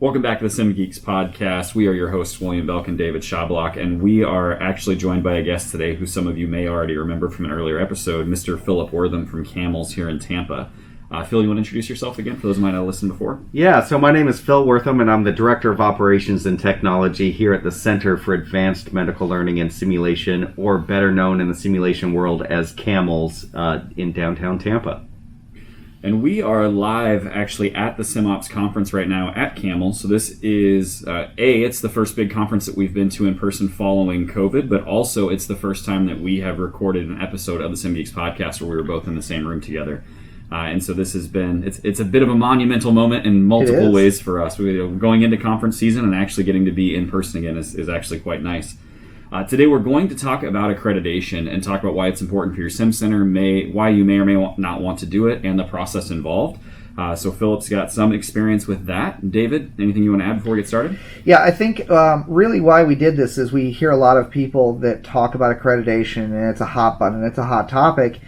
Welcome back to the SimGeeks podcast. We are your hosts, William Belk and David Schablock, and we are actually joined by a guest today who some of you may already remember from an earlier episode, Mr. Phillip Wortham from Camels here in Tampa. Phil, you want to introduce yourself again for those who might not have listened before? Yeah, so my name is Phil Wortham, and I'm the Director of Operations and Technology here at the Center for Advanced Medical Learning and Simulation, or better known in the simulation world as Camels, in downtown Tampa. And we are live actually at the SimOps conference right now at Camel. So this is, it's the first big conference that we've been to in person following COVID, but also it's the first time that we have recorded an episode of the SimGeeks podcast where we were both in the same room together. And so this has been, it's a bit of a monumental moment in multiple ways for us. Going into conference season and actually getting to be in person again is actually quite nice. Today we're going to talk about accreditation and talk about why it's important for your sim center, why you may or may not want to do it, and the process involved. So Philip's got some experience with that. David, anything you want to add before we get started? Yeah, I think really why we did this is we hear a lot of people that talk about accreditation, and it's a hot button, it's a hot topic,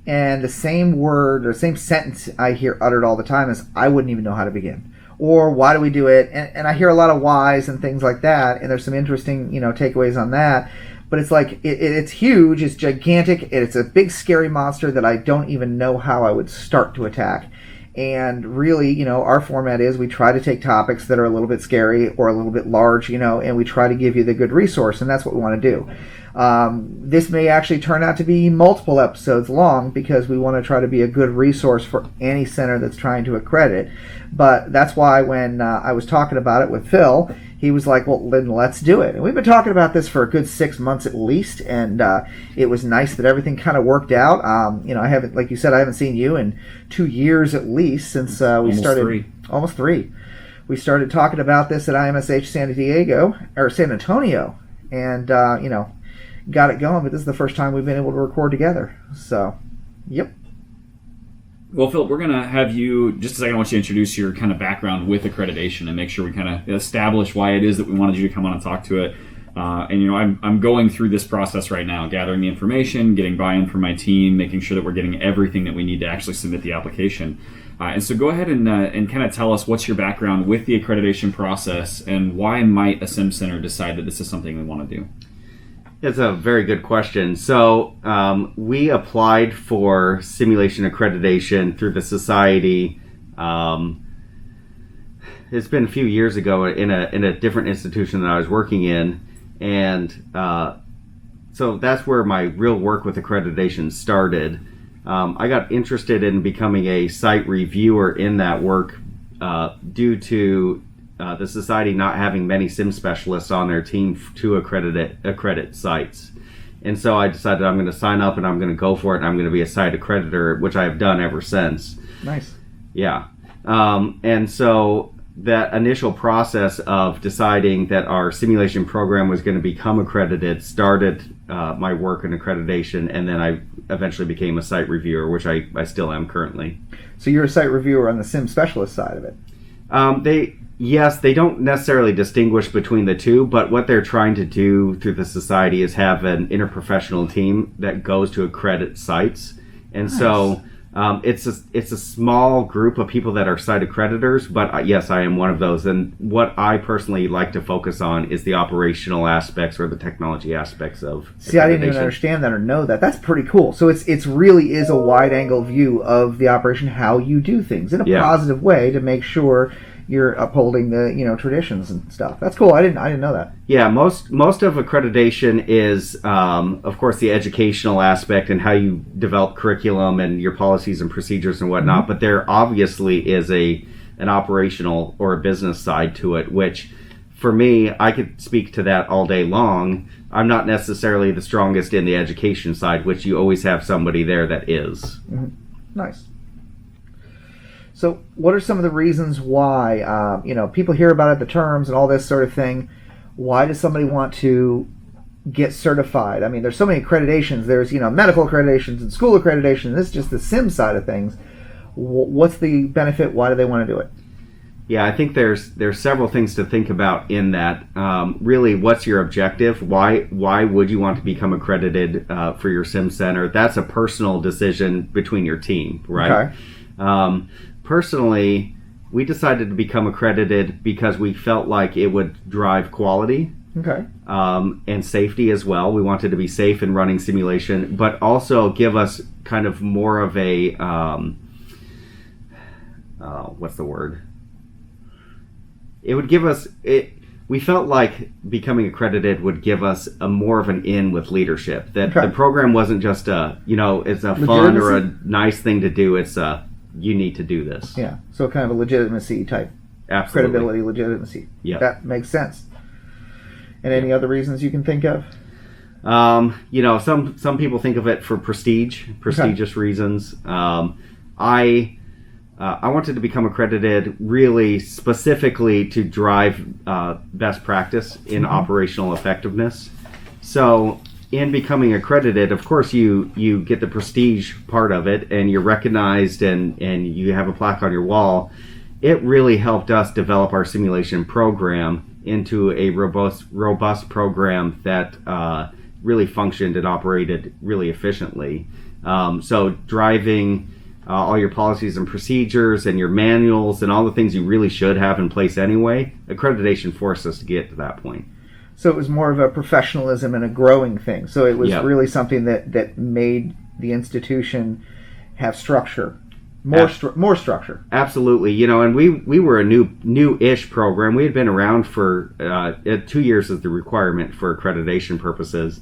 and the same word or same sentence I hear uttered all the time is, I wouldn't even know how to begin. Or why do we do it? And I hear a lot of whys and things like that, and there's some interesting, takeaways on that. But it's like, it's huge, it's gigantic, it's a big scary monster that I don't even know how I would start to attack. And really, our format is we try to take topics that are a little bit scary or a little bit large, and we try to give you the good resource, and that's what we want to do. This may actually turn out to be multiple episodes long because we want to try to be a good resource for any center that's trying to accredit. But that's why when I was talking about it with Phil, he was like, well, then let's do it. And we've been talking about this for a good 6 months at least, and it was nice that everything kind of worked out. I haven't, like you said, I haven't seen you in 2 years at least since we started. Almost three. We started talking about this at IMSH San Antonio, and got it going. But this is the first time we've been able to record together. So, yep. Well, Phil, we're going to have you, just a second, I want you to introduce your kind of background with accreditation and make sure we kind of establish why it is that we wanted you to come on and talk to it. I'm going through this process right now, gathering the information, getting buy-in from my team, making sure that we're getting everything that we need to actually submit the application. And so go ahead and kind of tell us what's your background with the accreditation process and why might a sim center decide that this is something they want to do? It's a very good question. So we applied for simulation accreditation through the society. It's been a few years ago in a different institution that I was working in, and so that's where my real work with accreditation started. I got interested in becoming a site reviewer in that work due to the society not having many sim specialists on their team to accredit sites. And so I decided I'm going to sign up and I'm going to go for it, and I'm going to be a site accreditor, which I have done ever since. Nice. Yeah. And so that initial process of deciding that our simulation program was going to become accredited started my work in accreditation, and then I eventually became a site reviewer, which I still am currently. So you're a site reviewer on the sim specialist side of it? Yes, they don't necessarily distinguish between the two, but what they're trying to do through the society is have an interprofessional team that goes to accredit sites. And nice. So it's a small group of people that are site accreditors, but yes, I am one of those. And what I personally like to focus on is the operational aspects or the technology aspects of See, I didn't even understand that or know that. That's pretty cool. So it's really is a wide angle view of the operation, how you do things in a positive way to make sure you're upholding the traditions and stuff. That's cool. I didn't know that. Yeah, most of accreditation is of course the educational aspect and how you develop curriculum and your policies and procedures and whatnot. Mm-hmm. But there obviously is an operational or a business side to it, which for me, I could speak to that all day long. I'm not necessarily the strongest in the education side, which you always have somebody there that is. Mm-hmm. Nice. So what are some of the reasons why, people hear about it, the terms and all this sort of thing. Why does somebody want to get certified? I mean, there's so many accreditations. There's, medical accreditations and school accreditation. This is just the sim side of things. What's the benefit? Why do they want to do it? Yeah, I think there's several things to think about in that. Really, what's your objective? Why would you want to become accredited for your sim center? That's a personal decision between your team, right? Okay. Personally, we decided to become accredited because we felt like it would drive quality. Okay. And safety as well. We wanted to be safe in running simulation, but also give us kind of more of a what's the word? It would give us it. We felt like becoming accredited would give us a more of an in with leadership. That the program wasn't just it's a fun or a nice thing to do. It's you need to do this. Yeah. So kind of a legitimacy type. Absolutely. Credibility, legitimacy. Yeah. That makes sense. And any other reasons you can think of? Some people think of it for prestigious reasons. I wanted to become accredited really specifically to drive best practice in operational effectiveness. So in becoming accredited, of course, you get the prestige part of it, and you're recognized, and you have a plaque on your wall. It really helped us develop our simulation program into a robust program that really functioned and operated really efficiently. So driving all your policies and procedures and your manuals and all the things you really should have in place anyway, accreditation forced us to get to that point. So it was more of a professionalism and a growing thing. So it was really something that made the institution have structure. More structure. Absolutely, and we were a new-ish program. We had been around for 2 years as the requirement for accreditation purposes,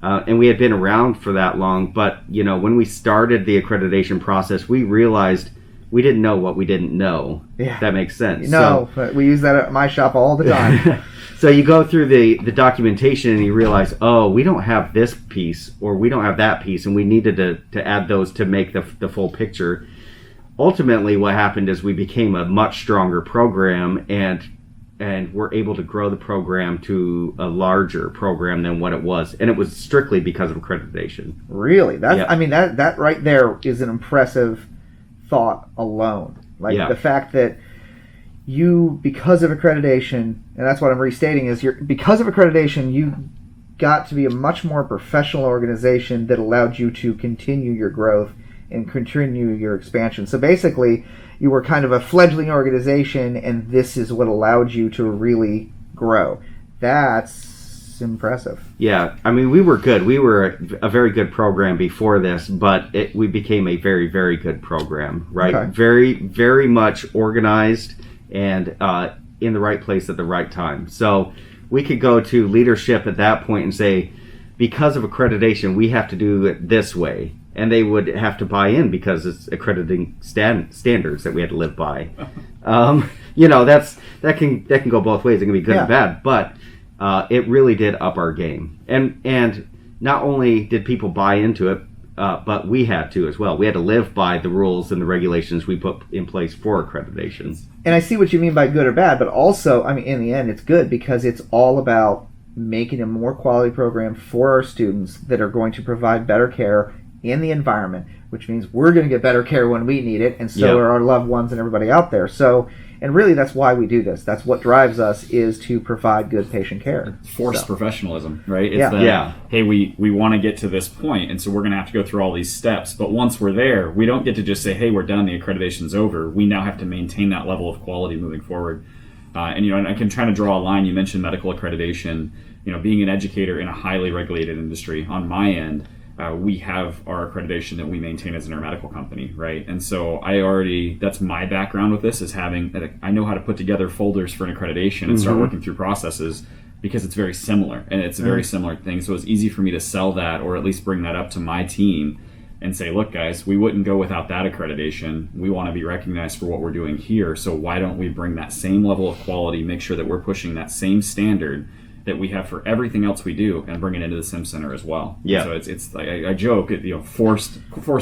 and we had been around for that long. But when we started the accreditation process, we realized we didn't know what we didn't know. Yeah. If that makes sense. No, but we use that at my shop all the time. So you go through the documentation and you realize, oh, we don't have this piece or we don't have that piece, and we needed to add those to make the full picture. Ultimately, what happened is we became a much stronger program, and we're able to grow the program to a larger program than what it was, and it was strictly because of accreditation. Really? That right there is an impressive thought alone. The fact that you, because of accreditation, and that's what I'm restating, is because of accreditation, you got to be a much more professional organization that allowed you to continue your growth and continue your expansion. So basically, you were kind of a fledgling organization, and this is what allowed you to really grow. That's impressive. Yeah, we were good. We were a very good program before this, but we became a very, very good program, right? Okay. Very, very much organized and in the right place at the right time. So we could go to leadership at that point and say, because of accreditation, we have to do it this way. And they would have to buy in because it's accrediting standards that we had to live by. That can go both ways. It can be good and bad, but it really did up our game. And not only did people buy into it, but we had to as well. We had to live by the rules and the regulations we put in place for accreditation. And I see what you mean by good or bad, but also, in the end, it's good because it's all about making a more quality program for our students that are going to provide better care in the environment, which means we're going to get better care when we need it, and so are our loved ones and everybody out there. So, and really that's why we do this. That's what drives us, is to provide good patient care. Forced professionalism, right? It's hey, we want to get to this point, and so we're going to have to go through all these steps. But once we're there, we don't get to just say, hey, we're done, the accreditation's over. We now have to maintain that level of quality moving forward. And I can try to draw a line. You mentioned medical accreditation. Being an educator in a highly regulated industry, on my end, we have our accreditation that we maintain as an medical company, right? And so that's my background with this, is I know how to put together folders for an accreditation and start working through processes, because it's very similar, and it's a very similar thing. So it's easy for me to sell that, or at least bring that up to my team and say, look guys, we wouldn't go without that accreditation. We want to be recognized for what we're doing here. So why don't we bring that same level of quality, make sure that we're pushing that same standard that we have for everything else we do, and bring it into the Sim Center as well. Yeah. So it's like, I joke, forced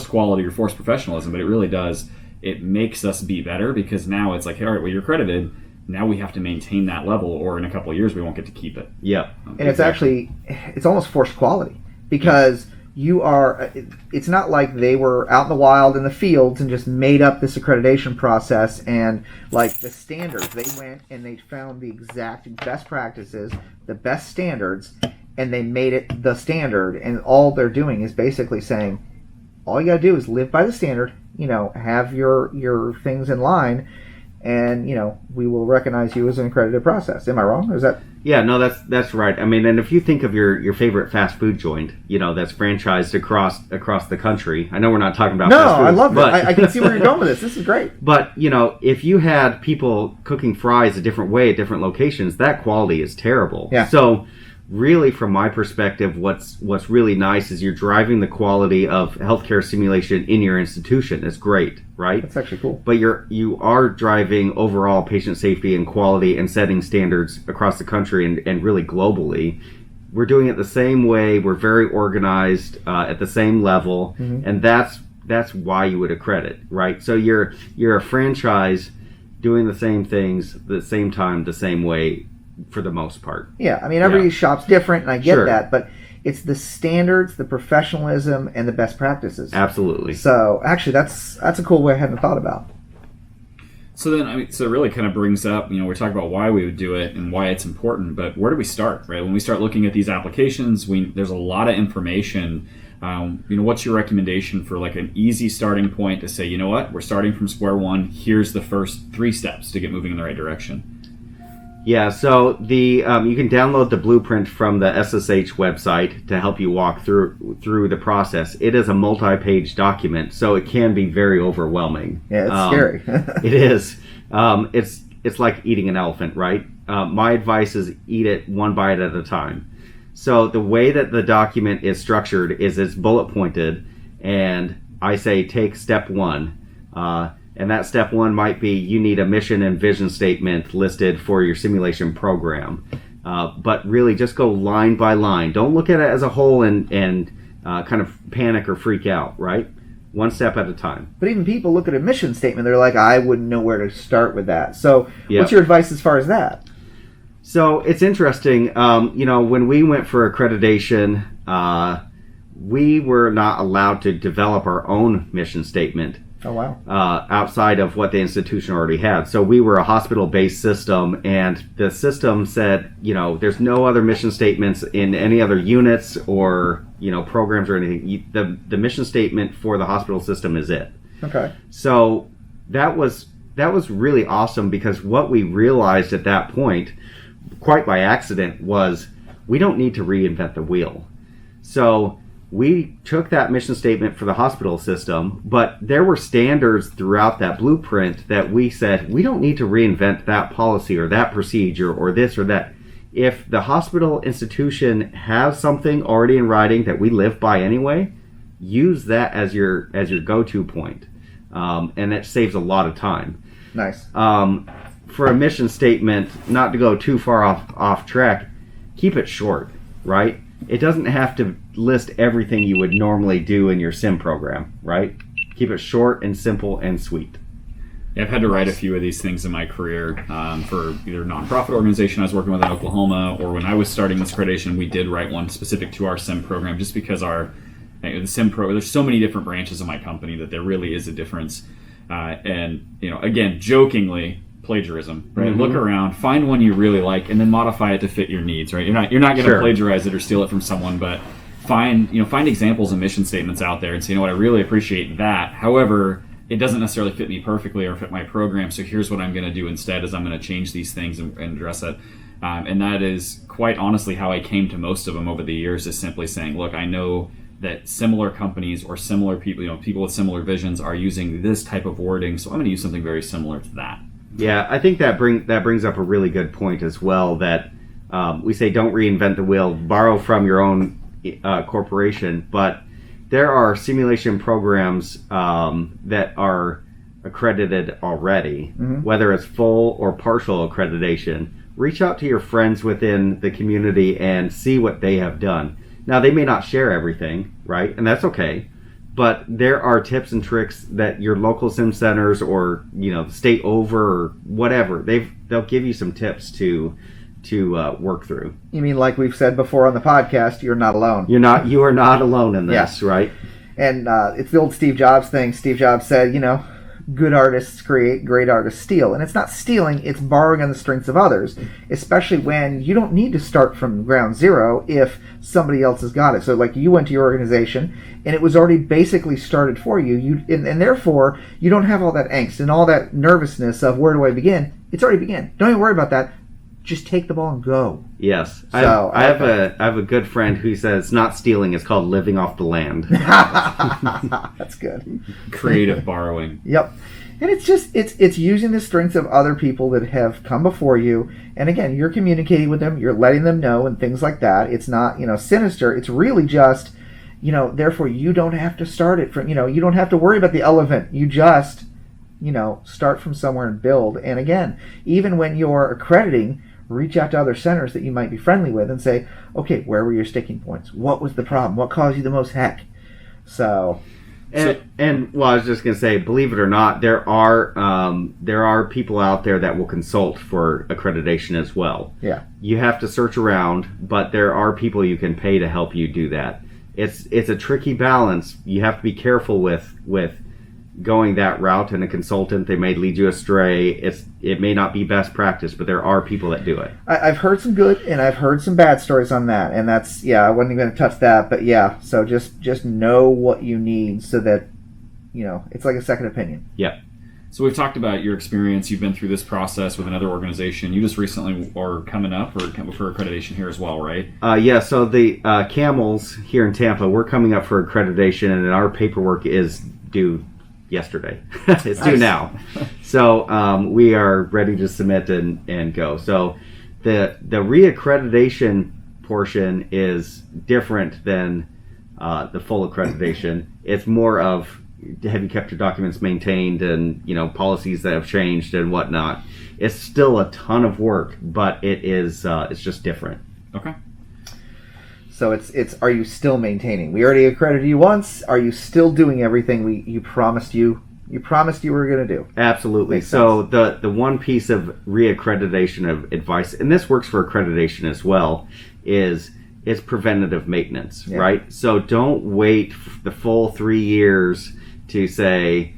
quality or forced professionalism, but it really does. It makes us be better, because now it's like, hey, all right, well, you're accredited. Now we have to maintain that level, or in a couple of years we won't get to keep it. Yeah. And it's almost forced quality, because it's not like they were out in the wild in the fields and just made up this accreditation process and like the standards. They went and they found the exact best practices, the best standards, and they made it the standard. And all they're doing is basically saying, all you got to do is live by the standard, have your things in line, and we will recognize you as an accredited process. Am I wrong? Is that? Yeah, no, that's right. I mean, and if you think of your favorite fast food joint, that's franchised across the country. I know we're not talking about fast food. No, I love it. I can see where you're going with this. This is great. But if you had people cooking fries a different way at different locations, that quality is terrible. Yeah. So really, from my perspective, what's really nice is you're driving the quality of healthcare simulation in your institution. It's great, right? That's actually cool. But you are driving overall patient safety and quality and setting standards across the country and really globally. We're doing it the same way. We're very organized at the same level, and that's why you would accredit, right? So you're a franchise doing the same things, the same time, the same way, for the most part. Yeah, I mean, every shop's different, and I get Sure. that, but it's the standards, the professionalism, and the best practices. Absolutely. So, actually, that's a cool way I hadn't thought about. So then, so it really kind of brings up, we're talking about why we would do it and why it's important, but where do we start, right? When we start looking at these applications, there's a lot of information. What's your recommendation for like an easy starting point to say, you know what, we're starting from square one. Here's the first 3 steps to get moving in the right direction. Yeah, so you can download the blueprint from the SSH website to help you walk through the process. It is a multi-page document, so it can be very overwhelming. Yeah, it's scary. It is. It's like eating an elephant, right? My advice is eat it one bite at a time. So the way that the document is structured is it's bullet pointed, and I say take step 1. And that step 1 might be you need a mission and vision statement listed for your simulation program. But really just go line by line. Don't look at it as a whole and kind of panic or freak out, right? One step at a time. But even people look at a mission statement, they're like, I wouldn't know where to start with that. So Yeah. What's your advice as far as that? So it's interesting. When we went for accreditation, we were not allowed to develop our own mission statement. Oh, wow. Outside of what the institution already had. So we were a hospital-based system, and the system said, there's no other mission statements in any other units or, programs or anything. The mission statement for the hospital system is it. Okay. So that was really awesome, because what we realized at that point, quite by accident, was we don't need to reinvent the wheel. So we took that mission statement for the hospital system, but there were standards throughout that blueprint that we said, we don't need to reinvent that policy or that procedure or this or that. If the hospital institution has something already in writing that we live by anyway, use that as your go-to point. And it saves a lot of time. Nice. For a mission statement, not to go too far off track, keep it short, right? It doesn't have to list everything you would normally do in your sim program, right? Keep it short and simple and sweet. Yeah, I've had to write a few of these things in my career for either a nonprofit organization I was working with in Oklahoma, or when I was starting this accreditation, we did write one specific to our sim program, just because the sim program, there's so many different branches of my company that there really is a difference. Again, jokingly, plagiarism, right? Look around, find one you really like, and then modify it to fit your needs, right? You're not going to plagiarize it or steal it from someone, but find examples of mission statements out there and say, I really appreciate that. However, it doesn't necessarily fit me perfectly or fit my program, so here's what I'm going to do instead, is I'm going to change these things and address it. And that is quite honestly how I came to most of them over the years, is simply saying, look, I know that similar companies or similar people, people with similar visions are using this type of wording, so I'm going to use something very similar to that. Yeah, I think that brings up a really good point as well, that we say don't reinvent the wheel, borrow from your own corporation, but there are simulation programs that are accredited already, whether it's full or partial accreditation. Reach out to your friends within the community and see what they have done. Now, they may not share everything, right? And that's okay. But there are tips and tricks that your local sim centers or the state over or whatever, they'll give you some tips to work through. You mean, like we've said before on the podcast, you're not alone. You are not alone in this, right? And it's the old Steve Jobs thing. Steve Jobs said, good artists create, great artists steal. And it's not stealing, it's borrowing on the strengths of others, especially when you don't need to start from ground zero if somebody else has got it. So like you went to your organization and it was already basically started for you, and therefore you don't have all that angst and all that nervousness of where do I begin. It's already began. Don't even worry about that. Just take the ball and go. Yes. So, I have a good friend who says not stealing is called living off the land. That's good. Creative borrowing. Yep. And it's using the strengths of other people that have come before you. And again, you're communicating with them, you're letting them know and things like that. It's not, sinister. It's really just, therefore you don't have to start it from, you don't have to worry about the elephant. You just, start from somewhere and build. And again, even when you're accrediting, reach out to other centers that you might be friendly with and say, okay, where were your sticking points? What was the problem? What caused you the most heck? So I was just going to say, believe it or not, there are people out there that will consult for accreditation as well. Yeah. You have to search around, but there are people you can pay to help you do that. It's a tricky balance. You have to be careful with going that route, and a consultant, they may lead you astray. It may not be best practice, but there are people that do it. I've heard some good and I've heard some bad stories on that, and that's, I wasn't going to touch that, but so just know what you need so that, it's like a second opinion. Yeah. So we've talked about your experience. You've been through this process with another organization. You just recently are coming up for accreditation here as well, right? So the Camels here in Tampa, we're coming up for accreditation, and our paperwork is due yesterday. It's due now. So we are ready to submit and go. So the reaccreditation portion is different than the full accreditation. It's more of, have you kept your documents maintained, and policies that have changed and whatnot. It's still a ton of work, but it's just different. Okay. So it's are you still maintaining? We already accredited you once. Are you still doing everything you promised you were going to do? Absolutely. Makes so the one piece of reaccreditation of advice, and this works for accreditation as well, is it's preventative maintenance, right? So don't wait the full 3 years to say,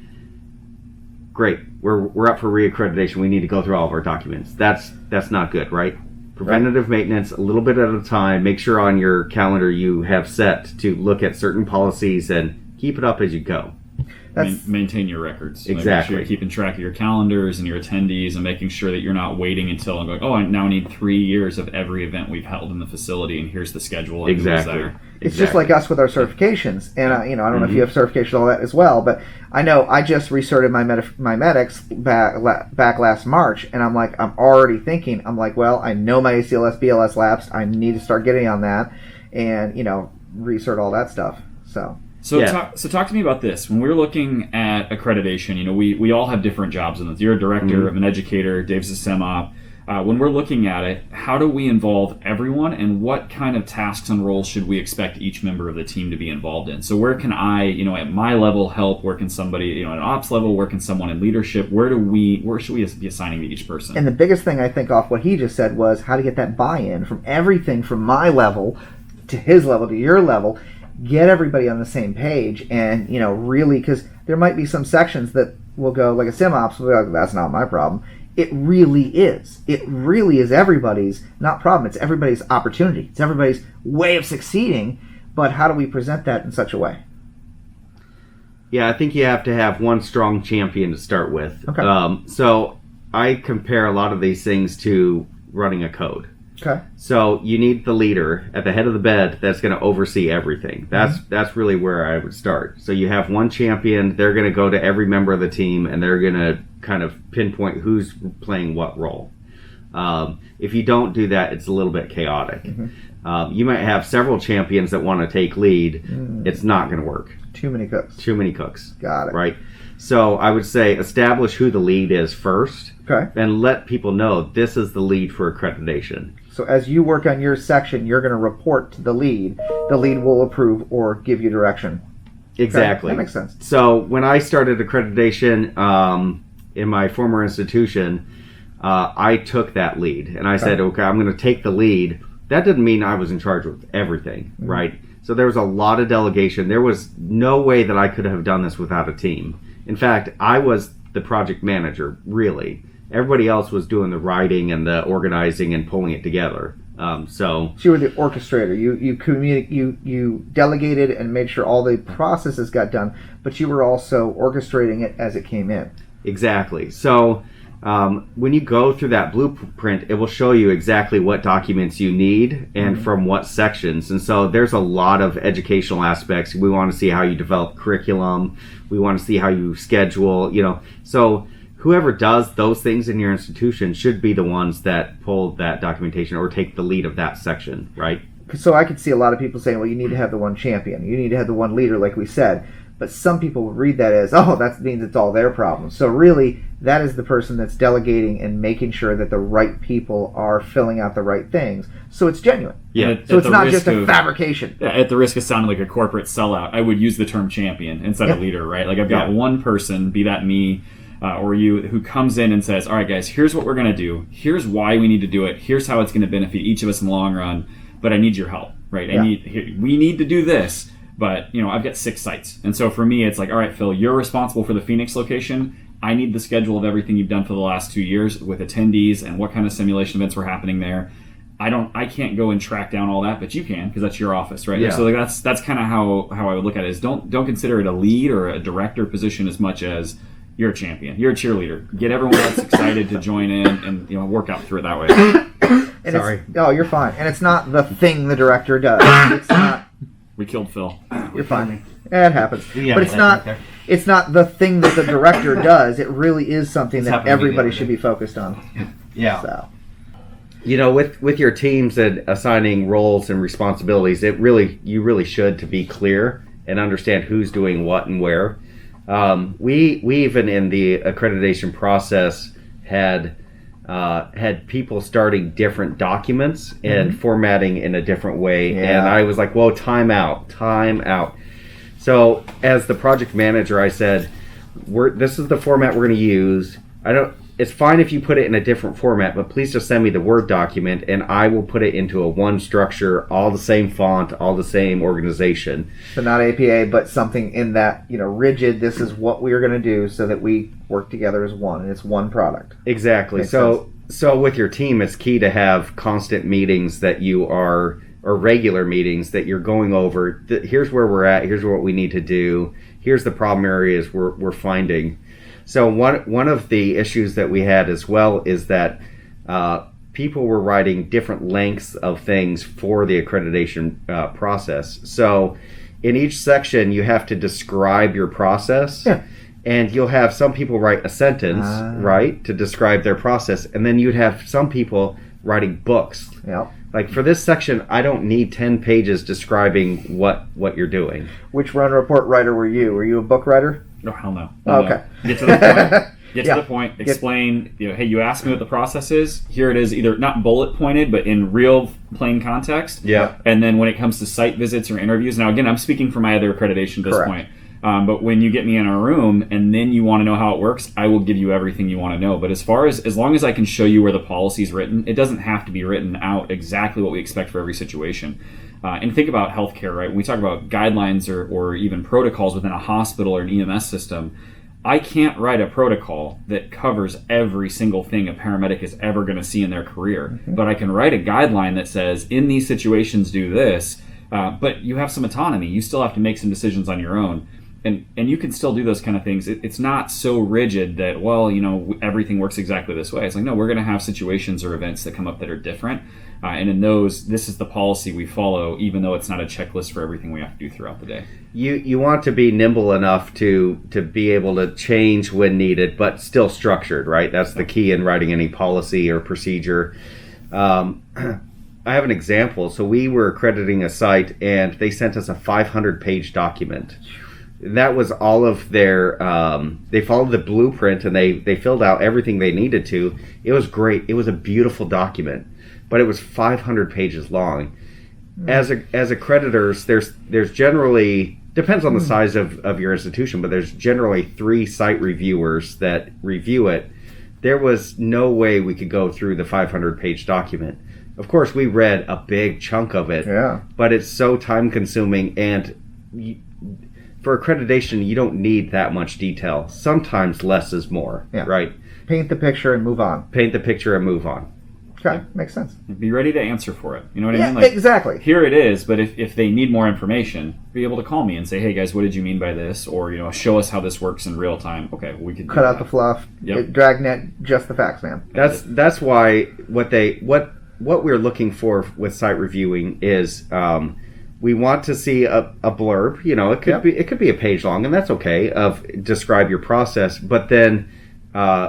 great, we're up for reaccreditation. We need to go through all of our documents. That's not good, right? Preventative maintenance, a little bit at a time. Make sure on your calendar you have set to look at certain policies and keep it up as you go. Maintain your records. Exactly. Make sure you're keeping track of your calendars and your attendees, and making sure that you're not waiting until and going, I now need 3 years of every event we've held in the facility, and here's the schedule. And exactly. There. It's just like us with our certifications, and I don't know if you have certification all that as well, but I know I just restarted my medics back last March, and I'm already thinking, well, I know my ACLS BLS lapsed, I need to start getting on that, and recert all that stuff. So talk to me about this. When we're looking at accreditation, we all have different jobs in this. You're a director, I'm an educator, Dave's a SimOp. When we're looking at it, how do we involve everyone, and what kind of tasks and roles should we expect each member of the team to be involved in? So where can I, at my level, help? Where can somebody, at an ops level, where can someone in leadership? Where should we be assigning to each person? And the biggest thing I think off what he just said was how to get that buy-in from everything from my level to his level to your level. Get everybody on the same page, and really, because there might be some sections that will go like a SimOps, will be like, that's not my problem. It really is. It really is everybody's not problem. It's everybody's opportunity. It's everybody's way of succeeding. But how do we present that in such a way? Yeah, I think you have to have one strong champion to start with. Okay. So I compare a lot of these things to running a code. Okay. So you need the leader at the head of the bed that's going to oversee everything. That's really where I would start. So you have one champion. They're going to go to every member of the team, and they're going to kind of pinpoint who's playing what role. If you don't do that, it's a little bit chaotic. You might have several champions that want to take lead. It's not going to work. Too many cooks. Too many cooks. Got it. Right. So I would say establish who the lead is first. Okay. And let people know this is the lead for accreditation. So as you work on your section, you're going to report to the lead. The lead will approve or give you direction. Exactly. Okay, that makes sense. So when I started accreditation in my former institution, I took that lead. And I said, okay, I'm going to take the lead. That didn't mean I was in charge of everything, right? So there was a lot of delegation. There was no way that I could have done this without a team. In fact, I was the project manager, really. Everybody else was doing the writing and the organizing and pulling it together. So you were the orchestrator. You delegated and made sure all the processes got done, but you were also orchestrating it as it came in. Exactly. So when you go through that blueprint, it will show you exactly what documents you need and from what sections. And so there's a lot of educational aspects. We want to see how you develop curriculum. We want to see how you schedule, So whoever does those things in your institution should be the ones that pull that documentation or take the lead of that section, right? So I could see a lot of people saying, well, you need to have the one champion. You need to have the one leader, like we said. But some people would read that as, oh, that means it's all their problem. So really, that is the person that's delegating and making sure that the right people are filling out the right things. So it's genuine. Yeah. So it's not just a fabrication. Yeah, at the risk of sounding like a corporate sellout, I would use the term champion instead of leader, right? Like I've got one person, be that me or you, who comes in and says, all right, guys, here's what we're going to do. Here's why we need to do it. Here's how it's going to benefit each of us in the long run. But I need your help, right? We need to do this. But, I've got 6 sites. And so for me, it's like, all right, Phil, you're responsible for the Phoenix location. I need the schedule of everything you've done for the last 2 years with attendees and what kind of simulation events were happening there. I can't go and track down all that, but you can, because that's your office, right? Yeah. So that's kind of how I would look at it, is don't consider it a lead or a director position as much as you're a champion. You're a cheerleader. Get everyone else excited to join in and work out through it that way. Sorry. You're fine. And it's not the thing the director does. It's not. We killed Phil. You're fine. It happens. Yeah, but it's not the thing that the director does. It really is something that everybody should be focused on. Yeah. So. With your teams and assigning roles and responsibilities, you really should to be clear and understand who's doing what and where. We even in the accreditation process had people starting different documents and formatting in a different way. Yeah. And I was like, whoa, time out. So as the project manager, I said, this is the format we're going to use. It's fine if you put it in a different format, but please just send me the Word document and I will put it into a one structure, all the same font, all the same organization. So not APA, but something in that, rigid, this is what we are going to do so that we work together as one, and it's one product. Exactly. Makes sense. So with your team, it's key to have constant meetings that or regular meetings that you're going over. Here's where we're at. Here's what we need to do. Here's the problem areas we're finding. So one of the issues that we had as well is that people were writing different lengths of things for the accreditation process. So in each section, you have to describe your process. Yeah. And you'll have some people write a sentence, right, to describe their process. And then you'd have some people writing books. Yeah. Like for this section, I don't need 10 pages describing what you're doing. Which run report writer were you? Were you a book writer? No, hell no. Okay. Get to the point. Get to the point. Explain, hey, you asked me what the process is. Here it is, either not bullet pointed, but in real plain context. Yeah. And then when it comes to site visits or interviews, now again, I'm speaking for my other accreditation at this Correct. point. But when you get me in a room and then you want to know how it works, I will give you everything you want to know. But as long as I can show you where the policy is written, it doesn't have to be written out exactly what we expect for every situation. And think about healthcare, right? When we talk about guidelines or even protocols within a hospital or an EMS system, I can't write a protocol that covers every single thing a paramedic is ever going to see in their career. Mm-hmm. But I can write a guideline that says, in these situations, do this. But you have some autonomy. You still have to make some decisions on your own. And you can still do those kind of things. It's not so rigid that, everything works exactly this way. It's like, no, we're going to have situations or events that come up that are different. And in those, this is the policy we follow, even though it's not a checklist for everything we have to do throughout the day. You want to be nimble enough to be able to change when needed, but still structured, right? That's the key in writing any policy or procedure. I have an example. So we were accrediting a site, and they sent us a 500-page document. That was all of their, they followed the blueprint and they filled out everything they needed to. It was great. It was a beautiful document, but it was 500 pages long. As accreditors, there's generally, depends on the size of your institution, but there's generally 3 site reviewers that review it. There was no way we could go through the 500-page document. Of course, we read a big chunk of it, but it's so time consuming, and for accreditation, you don't need that much detail. Sometimes less is more, right? Paint the picture and move on. Paint the picture and move on. Okay, makes sense. Be ready to answer for it. You know what I mean? Exactly. Here it is, but if they need more information, be able to call me and say, hey guys, what did you mean by this? Or, show us how this works in real time. Okay, we could cut out the fluff. Dragnet, just the facts, man. That's why what we're looking for with site reviewing is we want to see a blurb. It could be a page long, and that's okay. Of describe your process, but then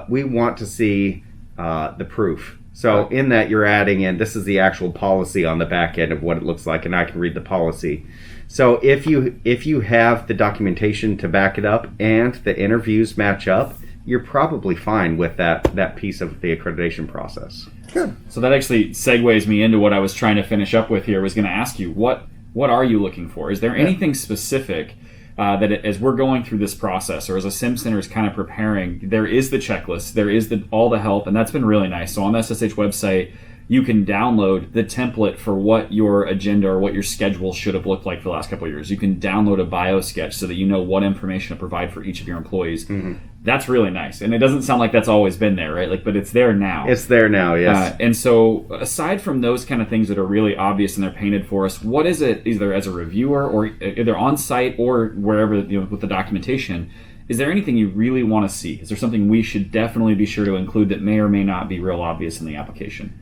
we want to see the proof. So in that you're adding in, this is the actual policy on the back end of what it looks like, and I can read the policy. So if you have the documentation to back it up and the interviews match up, you're probably fine with that piece of the accreditation process. Good. So that actually segues me into what I was trying to finish up with here. I was going to ask you, what are you looking for? Is there anything specific that as we're going through this process, or as a sim center is kind of preparing, there is the checklist, there is all the help, and that's been really nice. So on the SSH website, you can download the template for what your agenda or what your schedule should have looked like for the last couple of years. You can download a bio sketch so that you know what information to provide for each of your employees. Mm-hmm. That's really nice. And it doesn't sound like that's always been there, right? But it's there now. It's there now, yes. And so aside from those kind of things that are really obvious and they're painted for us, what is it, either as a reviewer or either on site or wherever, with the documentation, is there anything you really want to see? Is there something we should definitely be sure to include that may or may not be real obvious in the application?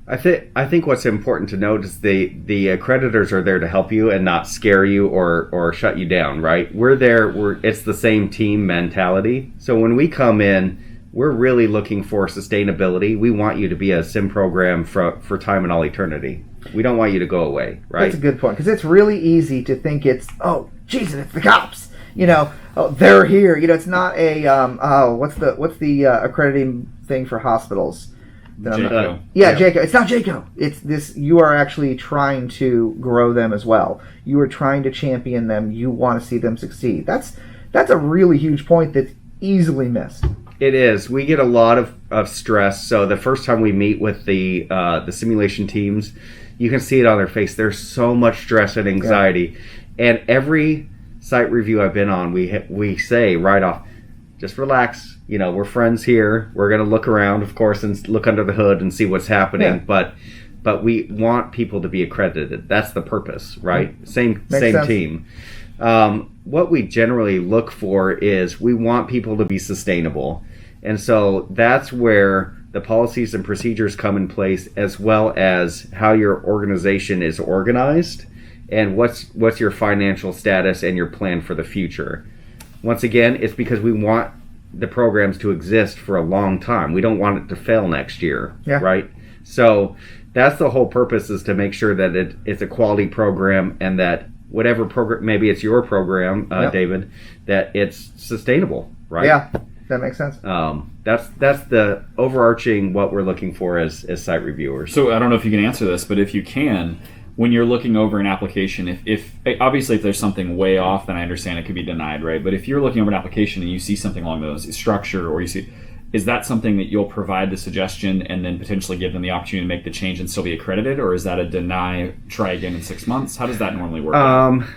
I think what's important to note is the accreditors are there to help you and not scare you or shut you down, right? We're there. It's the same team mentality. So when we come in, we're really looking for sustainability. We want you to be a sim program for time and all eternity. We don't want you to go away, right? That's a good point, because it's really easy to think it's, oh, Jesus, it's the cops. They're here. It's not a what's the accrediting thing for hospitals? JACO. JACO. It's not JACO. It's this. You are actually trying to grow them as well. You are trying to champion them. You want to see them succeed. That's a really huge point that's easily missed. It is. We get a lot of stress. So the first time we meet with the simulation teams, you can see it on their face. There's so much stress and anxiety. Yeah. And every site review I've been on, we say right off, just relax. We're friends here. We're going to look around, of course, and look under the hood and see what's happening. Yeah. But we want people to be accredited. That's the purpose, right? Same team. What we generally look for is we want people to be sustainable. And so that's where the policies and procedures come in place, as well as how your organization is organized and what's your financial status and your plan for the future. Once again, it's because we want the programs to exist for a long time. We don't want it to fail next year, right? So that's the whole purpose, is to make sure that it's a quality program, and that whatever program, maybe it's your program, David, that it's sustainable, right? Yeah, that makes sense. That's the overarching what we're looking for as site reviewers. So I don't know if you can answer this, but if you can, when you're looking over an application, if obviously if there's something way off, then I understand it could be denied, right? But if you're looking over an application and you see something along those structure, or is that something that you'll provide the suggestion and then potentially give them the opportunity to make the change and still be accredited, or is that a deny, try again in 6 months? How does that normally work?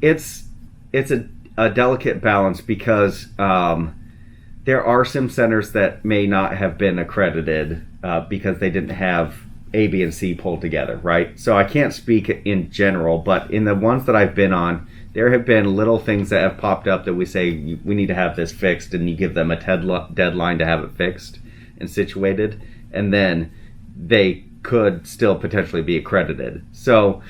It's a delicate balance, because there are sim centers that may not have been accredited because they didn't have A, B, and C pulled together, right? So I can't speak in general, but in the ones that I've been on, there have been little things that have popped up that we say, we need to have this fixed, and you give them a deadline to have it fixed and situated, and then they could still potentially be accredited. So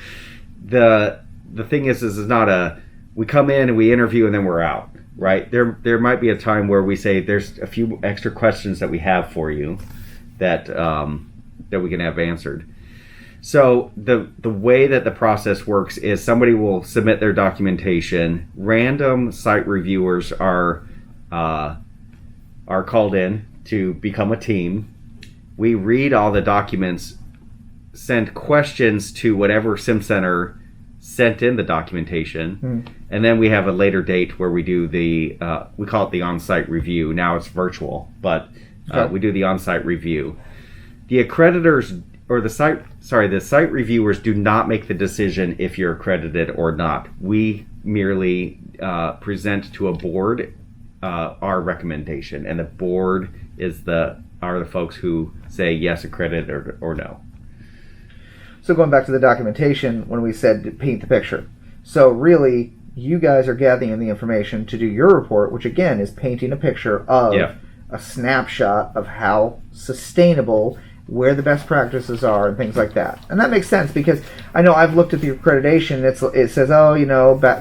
the thing is not we come in and we interview and then we're out, right? There might be a time where we say, there's a few extra questions that we have for you that we can have answered. So the way that the process works is somebody will submit their documentation. Random site reviewers are called in to become a team. We read all the documents, send questions to whatever sim center sent in the documentation, and then we have a later date where we do we call it the on-site review. Now it's virtual, but we do the on-site review. The accreditors, or the site reviewers do not make the decision if you're accredited or not. We merely present to a board our recommendation, and the board are the folks who say yes, accredited or no. So going back to the documentation, when we said to paint the picture, so really you guys are gathering the information to do your report, which again is painting a picture of a snapshot of how sustainable, where the best practices are, and things like that. And that makes sense because I know I've looked at the accreditation. It says,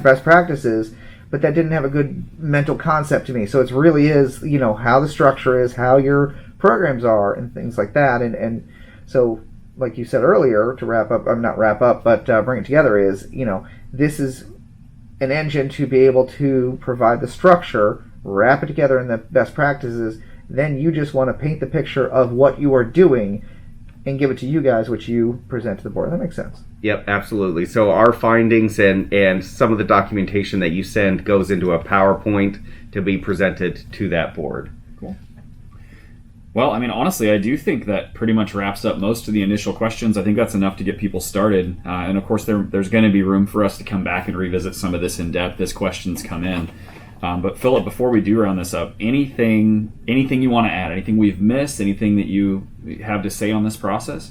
best practices, but that didn't have a good mental concept to me. So it really is, how the structure is, how your programs are, and things like that. And so, like you said earlier, to bring it together is, this is an engine to be able to provide the structure, wrap it together in the best practices. Then you just want to paint the picture of what you are doing and give it to you guys, which you present to the board. That makes sense. Yep, absolutely. So our findings and some of the documentation that you send goes into a PowerPoint to be presented to that board. Cool. Well, honestly, I do think that pretty much wraps up most of the initial questions. I think that's enough to get people started. And of course, there's going to be room for us to come back and revisit some of this in depth as questions come in. But Phillip, before we do round this up, anything you want to add? Anything we've missed? Anything that you have to say on this process?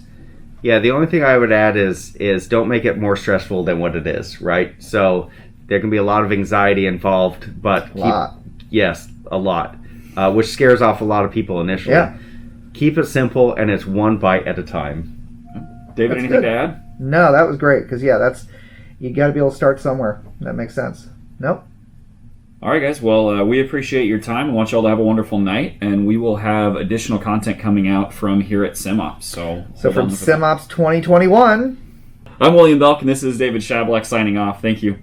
Yeah, the only thing I would add is don't make it more stressful than what it is, right? So there can be a lot of anxiety involved, but yes, a lot, which scares off a lot of people initially. Yeah. Keep it simple, and it's one bite at a time. David, anything to add? No, that was great because you got to be able to start somewhere. That makes sense. Nope. All right, guys. Well, we appreciate your time. I want you all to have a wonderful night, and we will have additional content coming out from here at SimOps. So from SimOps 2021, I'm William Belk, and this is David Shablak signing off. Thank you.